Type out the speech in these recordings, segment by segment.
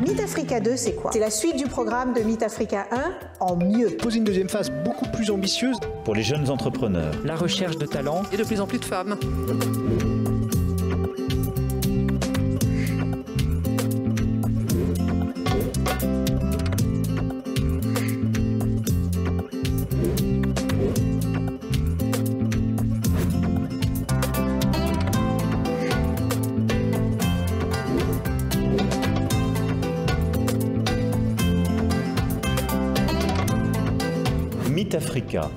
Meet Africa 2, c'est quoi? C'est la suite du programme de Meet Africa 1 en mieux. Poser une deuxième phase beaucoup plus ambitieuse. Pour les jeunes entrepreneurs. La recherche de talents. Et de plus en plus de femmes. Meet Africa,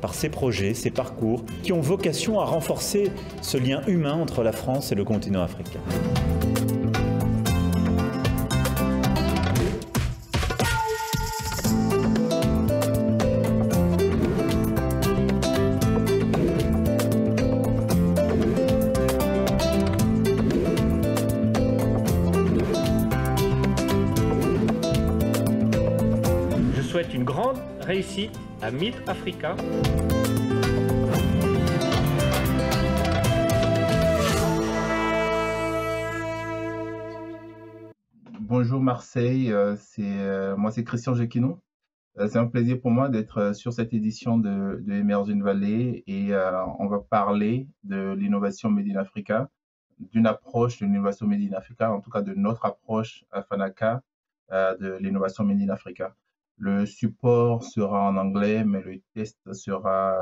par ses projets, ses parcours, qui ont vocation à renforcer ce lien humain entre la France et le continent africain. Je souhaite une grande réussite à Meet Africa. Bonjour Marseille, moi c'est Christian Jacquinon. C'est un plaisir pour moi d'être sur cette édition de Emerging Valley et on va parler de l'innovation Made in Africa, d'une approche de l'innovation Made in Africa, en tout cas de notre approche à Fanaka de l'innovation Made in Africa. Le support sera en anglais, mais le test sera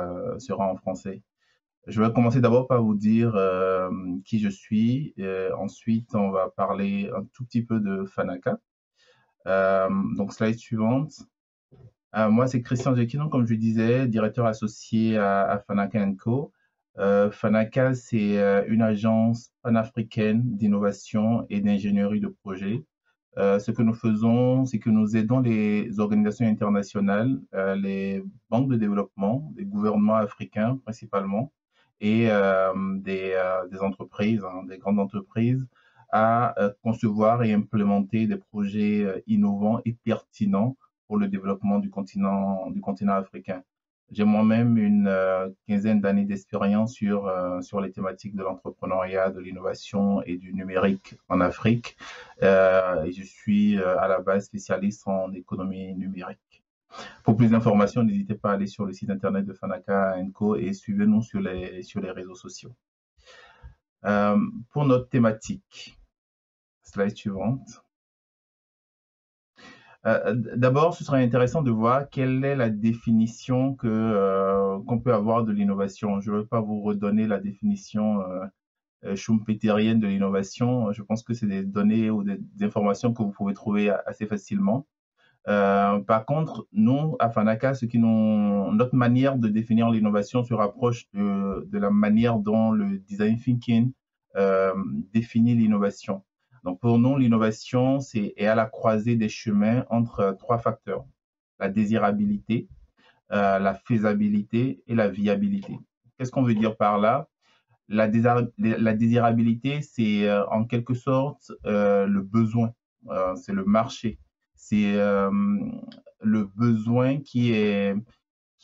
en français. Je vais commencer d'abord par vous dire qui je suis. Ensuite, on va parler un tout petit peu de Fanaka. Donc, slide suivante. Moi, c'est Christian Jacquinon, comme je disais, directeur associé à Fanaka & Co. Fanaka, c'est une agence panafricaine d'innovation et d'ingénierie de projet. Ce que nous faisons, c'est que nous aidons les organisations internationales, les banques de développement, les gouvernements africains principalement, et des entreprises, des grandes entreprises, à concevoir et implémenter des projets innovants et pertinents pour le développement du continent africain. J'ai moi-même une quinzaine d'années d'expérience sur les thématiques de l'entrepreneuriat, de l'innovation et du numérique en Afrique. Et je suis à la base spécialiste en économie numérique. Pour plus d'informations, n'hésitez pas à aller sur le site internet de Fanaka & Co et suivez-nous sur les réseaux sociaux. Pour notre thématique, slide suivante. D'abord, ce serait intéressant de voir quelle est la définition qu'on peut avoir de l'innovation. Je ne vais pas vous redonner la définition schumpeterienne de l'innovation. Je pense que c'est des données ou des informations que vous pouvez trouver assez facilement. Par contre, nous, à Fanaka, notre manière de définir l'innovation se rapproche de la manière dont le design thinking définit l'innovation. Donc, pour nous, l'innovation est à la croisée des chemins entre trois facteurs: la désirabilité, la faisabilité et la viabilité. Qu'est-ce qu'on veut dire par là? La désirabilité, c'est en quelque sorte le besoin, c'est le marché, c'est le besoin qui est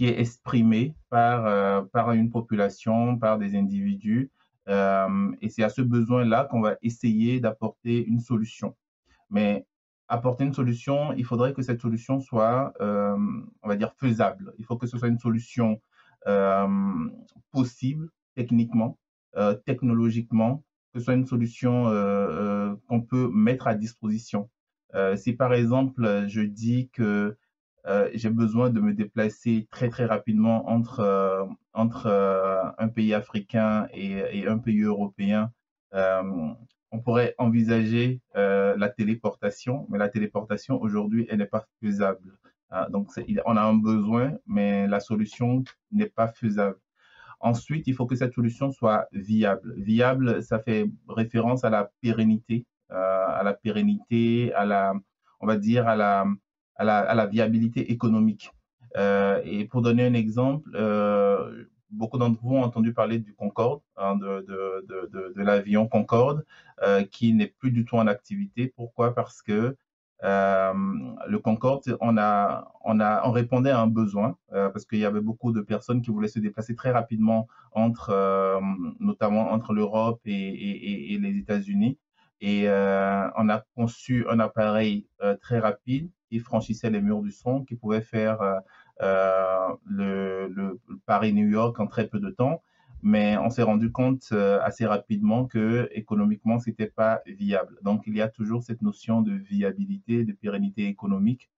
exprimé par une population, par des individus. Et c'est à ce besoin-là qu'on va essayer d'apporter une solution. Mais apporter une solution, il faudrait que cette solution soit, on va dire, faisable. Il faut que ce soit une solution possible techniquement, technologiquement, que ce soit une solution qu'on peut mettre à disposition. Si par exemple, je dis que j'ai besoin de me déplacer très très rapidement entre un pays africain et un pays européen, on pourrait envisager la téléportation, mais la téléportation aujourd'hui, elle n'est pas faisable. Donc, on a un besoin, mais la solution n'est pas faisable. Ensuite, il faut que cette solution soit viable. Viable, ça fait référence à la pérennité, on va dire, à la viabilité économique. Et pour donner un exemple, beaucoup d'entre vous ont entendu parler du Concorde, de l'avion Concorde, qui n'est plus du tout en activité. Pourquoi? Parce que le Concorde, on répondait à un besoin, parce qu'il y avait beaucoup de personnes qui voulaient se déplacer très rapidement notamment entre l'Europe et les États-Unis. Et on a conçu un appareil très rapide qui franchissait les murs du son, qui pouvait faire le Paris-New York en très peu de temps. Mais on s'est rendu compte assez rapidement que économiquement, c'était pas viable. Donc, il y a toujours cette notion de viabilité, de pérennité économique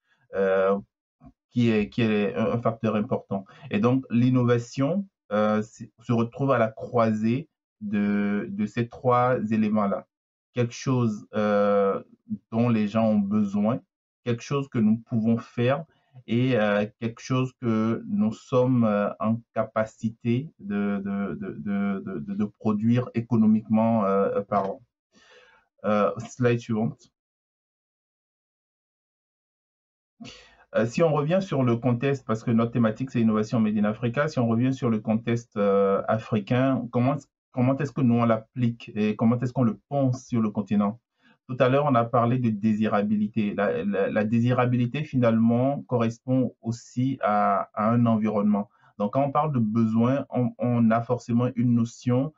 qui est un facteur important. Et donc, l'innovation se retrouve à la croisée de ces trois éléments-là. Quelque chose dont les gens ont besoin, quelque chose que nous pouvons faire et quelque chose que nous sommes en capacité de produire économiquement parlant. Slide suivante. Si on revient sur le contexte, parce que notre thématique c'est innovation Made in Africa, si on revient sur le contexte africain, comment est-ce que nous on l'applique et comment est-ce qu'on le pense sur le continent? Tout à l'heure, on a parlé de désirabilité. La désirabilité, finalement, correspond aussi à un environnement. Donc, quand on parle de besoin, on a forcément une notion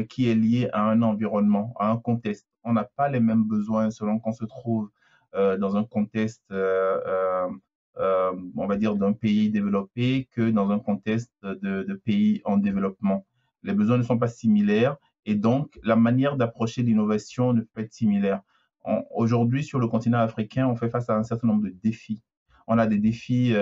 qui est liée à un environnement, à un contexte. On n'a pas les mêmes besoins selon qu'on se trouve dans un contexte, on va dire, d'un pays développé que dans un contexte de pays en développement. Les besoins ne sont pas similaires et donc la manière d'approcher l'innovation ne peut pas être similaire. Aujourd'hui, sur le continent africain, on fait face à un certain nombre de défis. On a des défis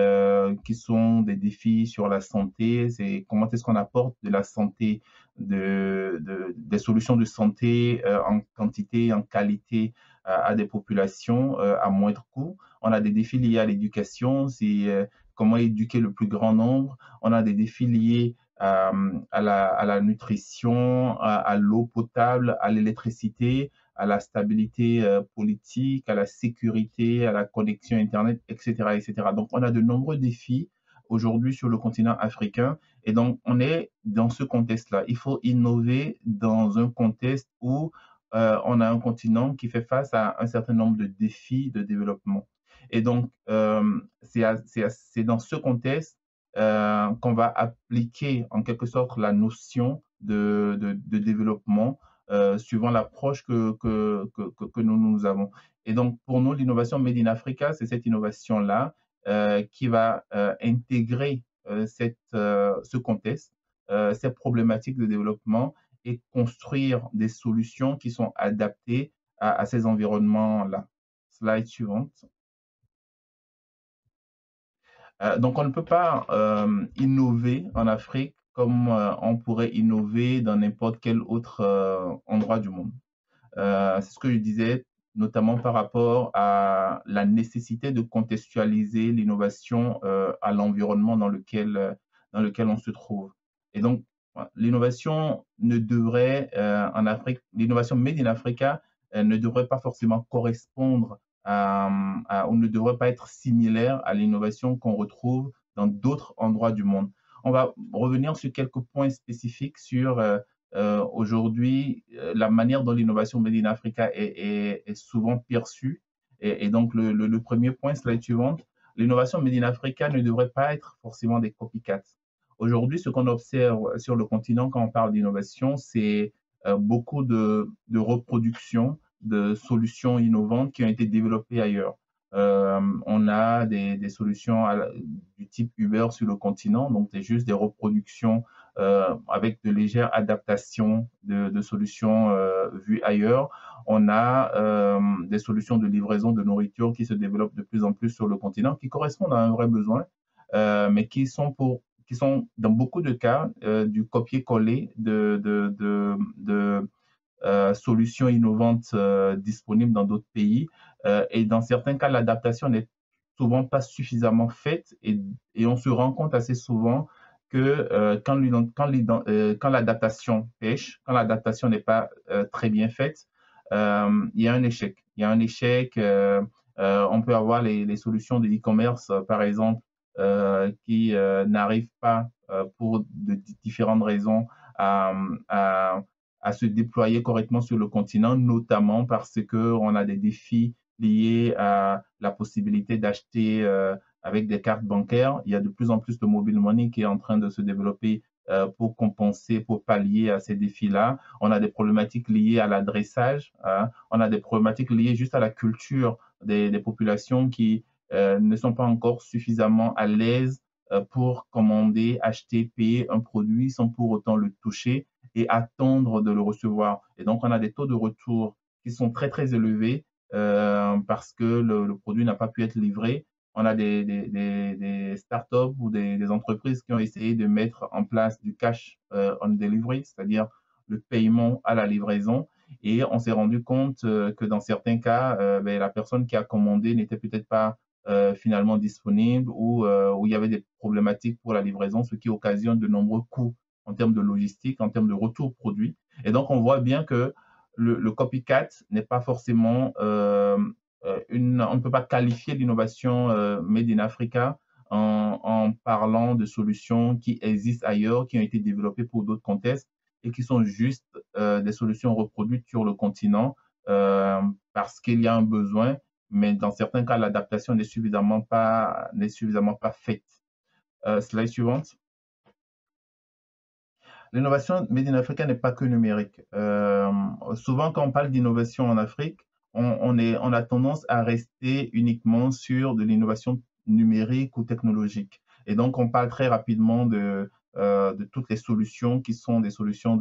qui sont des défis sur la santé. C'est comment est-ce qu'on apporte de la santé, des solutions de santé en quantité, en qualité à des populations à moindre coût. On a des défis liés à l'éducation, c'est comment éduquer le plus grand nombre. On a des défis liés à la nutrition, à l'eau potable, à l'électricité, à la stabilité politique, à la sécurité, à la connexion Internet, etc., etc. Donc, on a de nombreux défis aujourd'hui sur le continent africain. Et donc, on est dans ce contexte-là. Il faut innover dans un contexte où on a un continent qui fait face à un certain nombre de défis de développement. Et donc, c'est dans ce contexte qu'on va appliquer en quelque sorte la notion de développement suivant l'approche que nous avons. Et donc, pour nous, l'innovation Made in Africa, c'est cette innovation-là qui va intégrer ce contexte, ces problématiques de développement et construire des solutions qui sont adaptées à ces environnements-là. Slide suivante. Donc, on ne peut pas innover en Afrique comme on pourrait innover dans n'importe quel autre endroit du monde. C'est ce que je disais, notamment par rapport à la nécessité de contextualiser l'innovation à l'environnement dans lequel on se trouve. Et donc, l'innovation ne devrait, en Afrique, l'innovation Made in Africa ne devrait pas forcément correspondre ou ne devrait pas être similaire à l'innovation qu'on retrouve dans d'autres endroits du monde. On va revenir sur quelques points spécifiques sur aujourd'hui la manière dont l'innovation Made in Africa est souvent perçue. Et donc, le premier point, slide suivante, l'innovation Made in Africa ne devrait pas être forcément des copycats. Aujourd'hui, ce qu'on observe sur le continent quand on parle d'innovation, c'est beaucoup de reproduction de solutions innovantes qui ont été développées ailleurs. On a des solutions du type Uber sur le continent, donc c'est juste des reproductions avec de légères adaptations de solutions vues ailleurs. On a des solutions de livraison de nourriture qui se développent de plus en plus sur le continent, qui correspondent à un vrai besoin, mais qui sont dans beaucoup de cas du copier-coller de solutions innovantes disponibles dans d'autres pays. Et dans certains cas, l'adaptation n'est souvent pas suffisamment faite et on se rend compte assez souvent que quand l'adaptation pêche, quand l'adaptation n'est pas très bien faite, il y a un échec. Il y a un échec. On peut avoir les solutions de e-commerce, par exemple, qui n'arrivent pas, pour de différentes raisons, à se déployer correctement sur le continent, notamment parce qu'on a des défis liés à la possibilité d'acheter avec des cartes bancaires. Il y a de plus en plus de mobile money qui est en train de se développer pour compenser, pour pallier à ces défis-là. On a des problématiques liées à l'adressage, hein. On a des problématiques liées juste à la culture des populations qui ne sont pas encore suffisamment à l'aise pour commander, acheter, payer un produit sans pour autant le toucher et attendre de le recevoir. Et donc, on a des taux de retour qui sont très, très élevés parce que le produit n'a pas pu être livré. On a des startups ou des entreprises qui ont essayé de mettre en place du cash on delivery, c'est-à-dire le paiement à la livraison. Et on s'est rendu compte que dans certains cas, la personne qui a commandé n'était peut-être pas finalement disponible ou où il y avait des problématiques pour la livraison, ce qui occasionne de nombreux coûts en termes de logistique, en termes de retour produit. Et donc, on voit bien que le copycat n'est pas forcément on ne peut pas qualifier l'innovation Made in Africa en parlant de solutions qui existent ailleurs, qui ont été développées pour d'autres contextes et qui sont juste des solutions reproduites sur le continent parce qu'il y a un besoin, mais dans certains cas, l'adaptation n'est suffisamment pas faite. Slide suivante. L'innovation Made in Africa n'est pas que numérique. Souvent, quand on parle d'innovation en Afrique, on a tendance à rester uniquement sur de l'innovation numérique ou technologique. Et donc, on parle très rapidement de toutes les solutions qui sont des solutions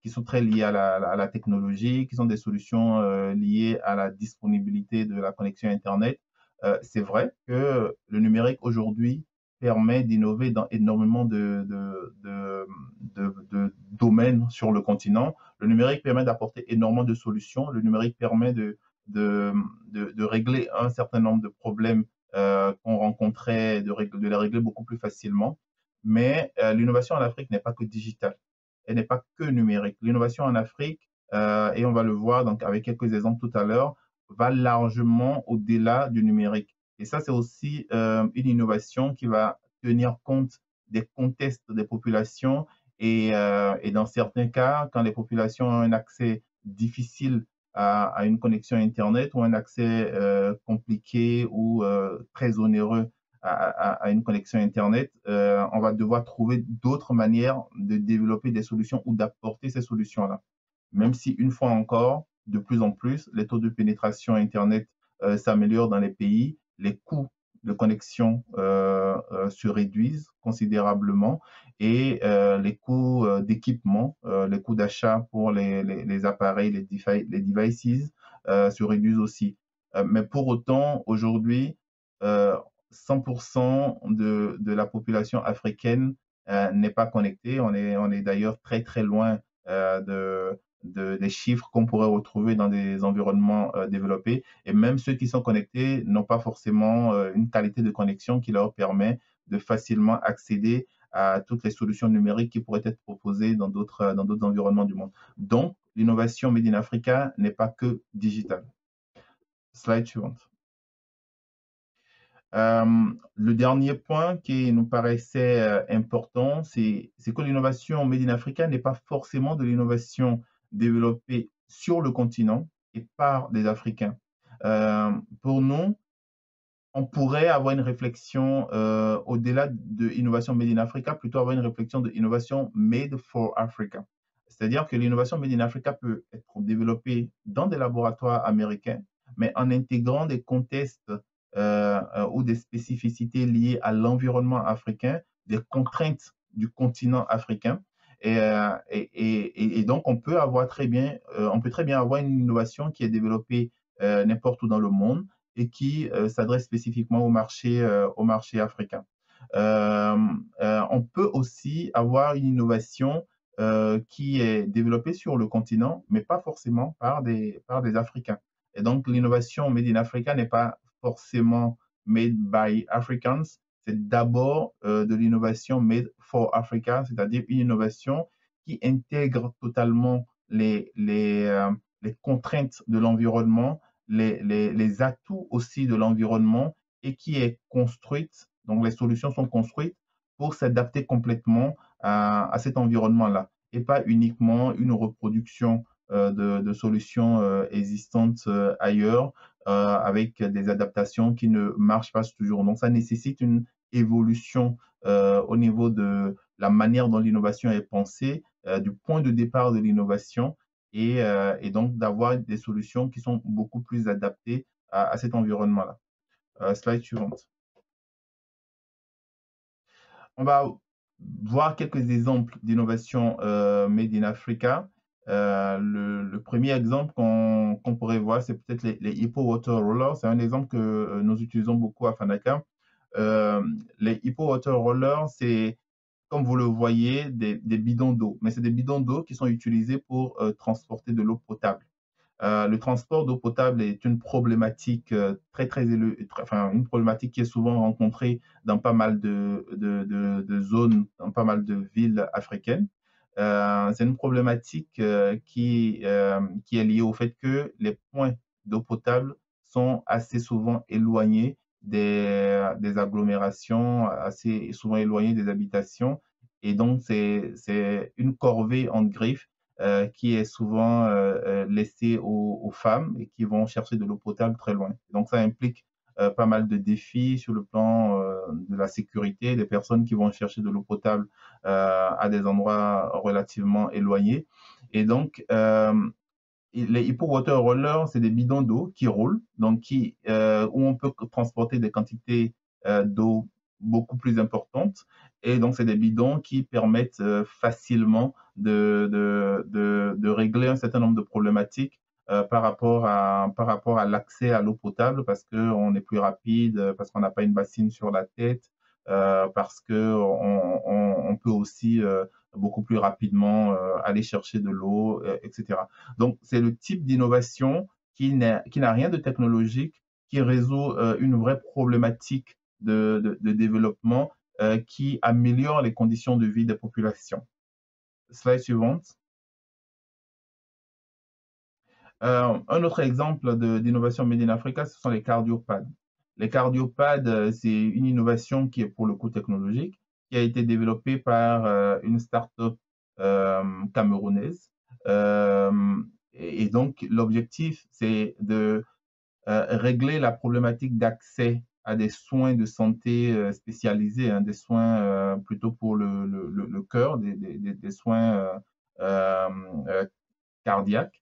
qui sont très liées à la technologie, qui sont des solutions liées à la disponibilité de la connexion Internet. C'est vrai que le numérique aujourd'hui permet d'innover dans énormément de domaines sur le continent. Le numérique permet d'apporter énormément de solutions. Le numérique permet de régler un certain nombre de problèmes qu'on rencontrait, de les régler beaucoup plus facilement. Mais l'innovation en Afrique n'est pas que digitale. Elle n'est pas que numérique. L'innovation en Afrique, et on va le voir donc, avec quelques exemples tout à l'heure, va largement au-delà du numérique. Et ça, c'est aussi une innovation qui va tenir compte des contextes des populations et dans certains cas, quand les populations ont un accès difficile à une connexion Internet ou un accès compliqué ou très onéreux à une connexion Internet, on va devoir trouver d'autres manières de développer des solutions ou d'apporter ces solutions-là. Même si, une fois encore, de plus en plus, les taux de pénétration Internet s'améliorent dans les pays, les coûts de connexion se réduisent considérablement et les coûts d'équipement, les coûts d'achat pour les appareils, les devices se réduisent aussi. Mais pour autant, aujourd'hui, 100% de la population africaine n'est pas connectée. On est d'ailleurs très, très loin des chiffres qu'on pourrait retrouver dans des environnements développés. Et même ceux qui sont connectés n'ont pas forcément une qualité de connexion qui leur permet de facilement accéder à toutes les solutions numériques qui pourraient être proposées dans d'autres environnements du monde. Donc, l'innovation Made in Africa n'est pas que digitale. Slide suivante. Le dernier point qui nous paraissait important, c'est que l'innovation Made in Africa n'est pas forcément de l'innovation développée sur le continent et par des Africains. Pour nous, on pourrait avoir une réflexion au-delà de l'innovation Made in Africa, plutôt avoir une réflexion de l'innovation Made for Africa. C'est-à-dire que l'innovation Made in Africa peut être développée dans des laboratoires américains, mais en intégrant des contextes ou des spécificités liées à l'environnement africain, des contraintes du continent africain. Et donc, on peut très bien avoir une innovation qui est développée n'importe où dans le monde et qui s'adresse spécifiquement au marché africain. On peut aussi avoir une innovation qui est développée sur le continent, mais pas forcément par des Africains. Et donc, l'innovation Made in Africa n'est pas forcément made by Africans, c'est d'abord de l'innovation made for Africa, c'est-à-dire une innovation qui intègre totalement les contraintes de l'environnement, les atouts aussi de l'environnement et qui est construite, donc les solutions sont construites pour s'adapter complètement à cet environnement-là et pas uniquement une reproduction de solutions existantes ailleurs avec des adaptations qui ne marchent pas toujours. Donc, ça nécessite une évolution au niveau de la manière dont l'innovation est pensée, du point de départ de l'innovation, et donc d'avoir des solutions qui sont beaucoup plus adaptées à cet environnement-là. Slide suivante. On va voir quelques exemples d'innovation made in Africa. Le premier exemple qu'on pourrait voir, c'est peut-être les Hippo Water Rollers. C'est un exemple que nous utilisons beaucoup à Fandaka. Les Hippo Water Rollers, c'est, comme vous le voyez, des bidons d'eau. Mais c'est des bidons d'eau qui sont utilisés pour transporter de l'eau potable. Le transport d'eau potable est une problématique une problématique qui est souvent rencontrée dans pas mal de zones, dans pas mal de villes africaines. C'est une problématique qui est liée au fait que les points d'eau potable sont assez souvent éloignés des agglomérations, assez souvent éloignés des habitations. Et donc, c'est une corvée en griffe qui est souvent laissée aux femmes et qui vont chercher de l'eau potable très loin. Donc, ça implique pas mal de défis sur le plan de la sécurité, des personnes qui vont chercher de l'eau potable à des endroits relativement éloignés. Et donc, les Hippo Water Rollers, c'est des bidons d'eau qui roulent, donc où on peut transporter des quantités d'eau beaucoup plus importantes. Et donc, c'est des bidons qui permettent facilement de régler un certain nombre de problématiques par rapport à l'accès à l'eau potable, parce qu'on est plus rapide, parce qu'on n'a pas une bassine sur la tête, parce qu'on peut aussi beaucoup plus rapidement aller chercher de l'eau, etc. Donc, c'est le type d'innovation qui n'a rien de technologique, qui résout une vraie problématique de développement, qui améliore les conditions de vie des populations. Slide suivante. Un autre exemple d'innovation made in Africa, ce sont les cardiopads. Les cardiopads, c'est une innovation qui est pour le coup technologique, qui a été développée par une start-up camerounaise. Et donc, l'objectif, c'est de régler la problématique d'accès à des soins de santé spécialisés, hein, des soins plutôt pour le cœur, des soins cardiaques.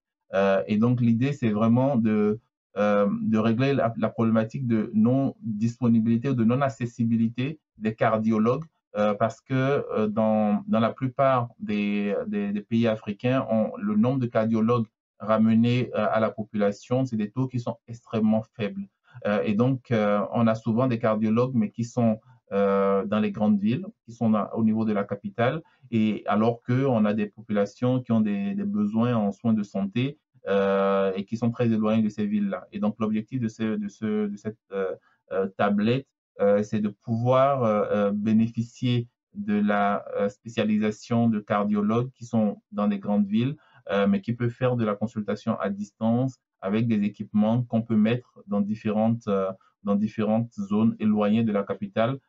Et donc, l'idée, c'est vraiment de régler la problématique de non-disponibilité ou de non-accessibilité des cardiologues, parce que dans la plupart des pays africains, le nombre de cardiologues ramenés à la population, c'est des taux qui sont extrêmement faibles. Et donc, on a souvent des cardiologues, mais qui sont dans les grandes villes, qui sont au niveau de la capitale, et alors qu'on a des populations qui ont des besoins en soins de santé et qui sont très éloignés de ces villes-là. Et donc, l'objectif de cette tablette, c'est de pouvoir bénéficier de la spécialisation de cardiologues qui sont dans des grandes villes, mais qui peuvent faire de la consultation à distance avec des équipements qu'on peut mettre dans différentes zones éloignées de la capitale,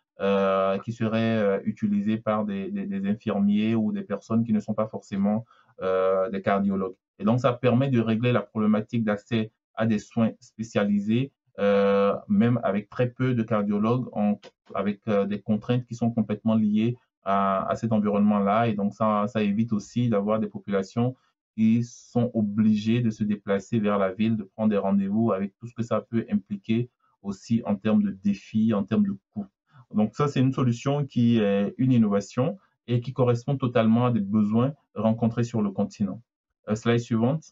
qui seraient utilisées par des infirmiers ou des personnes qui ne sont pas forcément des cardiologues. Et donc, ça permet de régler la problématique d'accès à des soins spécialisés, même avec très peu de cardiologues, avec des contraintes qui sont complètement liées à cet environnement-là. Et donc, ça évite aussi d'avoir des populations qui sont obligés de se déplacer vers la ville, de prendre des rendez-vous avec tout ce que ça peut impliquer aussi en termes de défis, en termes de coûts. Donc ça, c'est une solution qui est une innovation et qui correspond totalement à des besoins rencontrés sur le continent. Slide suivante.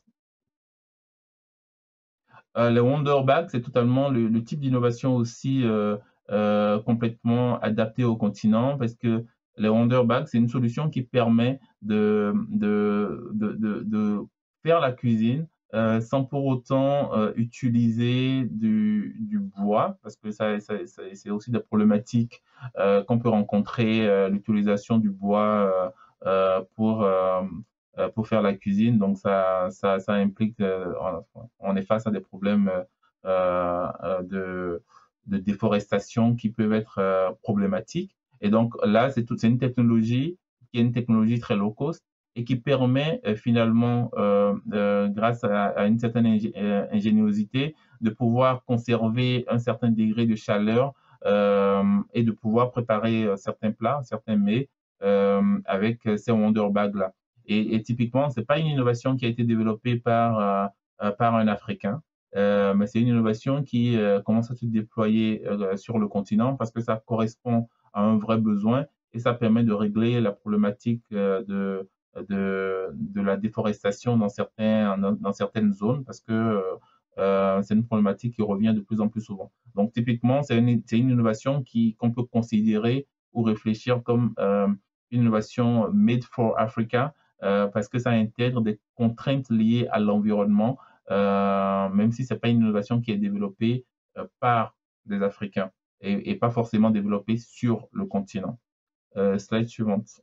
Les Wonder Bags, c'est totalement le type d'innovation aussi complètement adapté au continent, parce que les Wonder Bags, c'est une solution qui permet de faire la cuisine sans pour autant utiliser du bois, parce que c'est aussi des problématiques qu'on peut rencontrer, l'utilisation du bois pour faire la cuisine. Donc, ça implique, on est face à des problèmes de déforestation qui peuvent être problématiques. Et donc là, c'est une technologie qui est une technologie très low cost et qui permet finalement, grâce à une certaine ingéniosité, de pouvoir conserver un certain degré de chaleur et de pouvoir préparer certains plats, certains mets avec ces Wonder Bags-là. Et typiquement, ce n'est pas une innovation qui a été développée par un Africain, mais c'est une innovation qui commence à se déployer sur le continent parce que ça correspond à un vrai besoin et ça permet de régler la problématique de la déforestation dans certaines zones parce que c'est une problématique qui revient de plus en plus souvent. Donc, typiquement, c'est une innovation qu'on peut considérer ou réfléchir comme une innovation made for Africa parce que ça intègre des contraintes liées à l'environnement, même si ce n'est pas une innovation qui est développée par des Africains et pas forcément développée sur le continent. Slide suivante.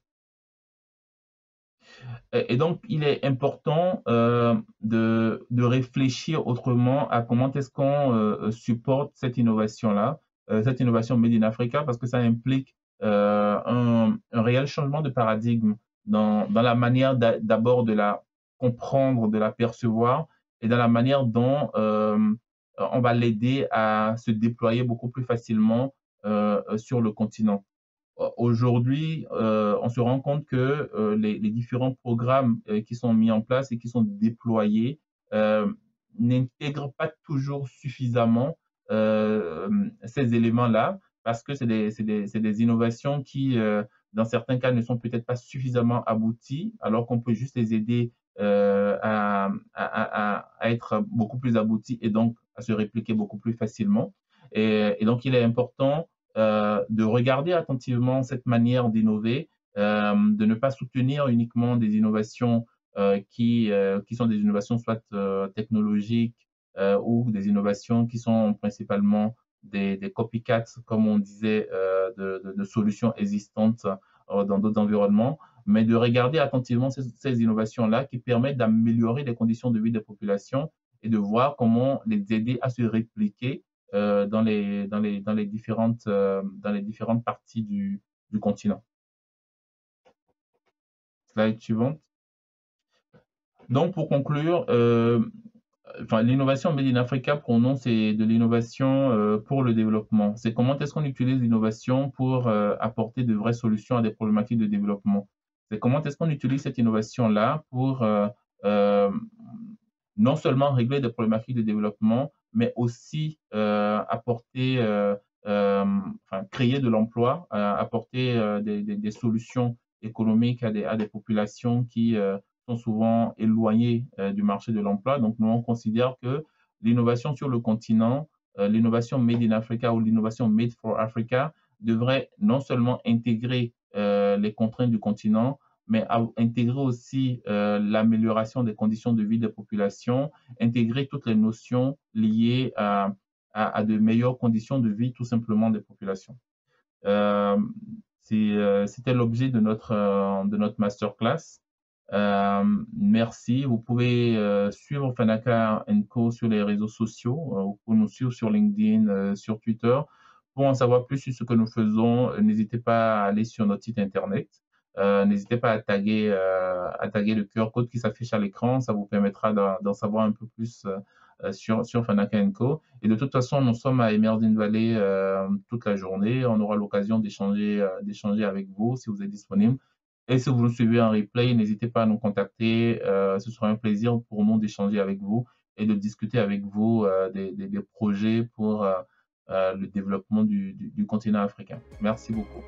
Et donc, il est important de réfléchir autrement à comment est-ce qu'on supporte cette innovation-là, cette innovation Made in Africa, parce que ça implique un réel changement de paradigme dans la manière d'abord de la comprendre, de la percevoir, et dans la manière dont on va l'aider à se déployer beaucoup plus facilement sur le continent. Aujourd'hui, on se rend compte que les différents programmes qui sont mis en place et qui sont déployés n'intègrent pas toujours suffisamment ces éléments-là parce que c'est des innovations qui, dans certains cas, ne sont peut-être pas suffisamment abouties, alors qu'on peut juste les aider à être beaucoup plus abouties et donc à se répliquer beaucoup plus facilement. Et donc, il est important de regarder attentivement cette manière d'innover, de ne pas soutenir uniquement des innovations qui sont des innovations soit technologiques ou des innovations qui sont principalement des copycats, comme on disait, de solutions existantes dans d'autres environnements, mais de regarder attentivement ces innovations-là qui permettent d'améliorer les conditions de vie des populations et de voir comment les aider à se répliquer dans les différentes parties du continent. Slide suivante. Donc, pour conclure, l'innovation Made in Africa, pour nous, c'est de l'innovation pour le développement. C'est comment est-ce qu'on utilise l'innovation pour apporter de vraies solutions à des problématiques de développement. C'est comment est-ce qu'on utilise cette innovation-là pour non seulement régler des problématiques de développement, mais aussi apporter, créer de l'emploi, apporter des solutions économiques à des populations qui sont souvent éloignées du marché de l'emploi. Donc, nous, on considère que l'innovation sur le continent, l'innovation Made in Africa ou l'innovation Made for Africa devrait non seulement intégrer les contraintes du continent, mais intégrer aussi l'amélioration des conditions de vie des populations, intégrer toutes les notions liées à de meilleures conditions de vie tout simplement des populations. C'était l'objet de notre masterclass. Merci. Vous pouvez suivre Fanaka & Co sur les réseaux sociaux. Vous pouvez nous suivre sur LinkedIn, sur Twitter. Pour en savoir plus sur ce que nous faisons, n'hésitez pas à aller sur notre site internet. N'hésitez pas à taguer le QR code qui s'affiche à l'écran. Ça vous permettra d'en savoir un peu plus sur Fanaka & Co. Et de toute façon, nous sommes à Emerging Valley toute la journée. On aura l'occasion d'échanger avec vous si vous êtes disponible. Et si vous nous suivez en replay, n'hésitez pas à nous contacter. Ce sera un plaisir pour nous d'échanger avec vous et de discuter avec vous des projets pour le développement du continent africain. Merci beaucoup.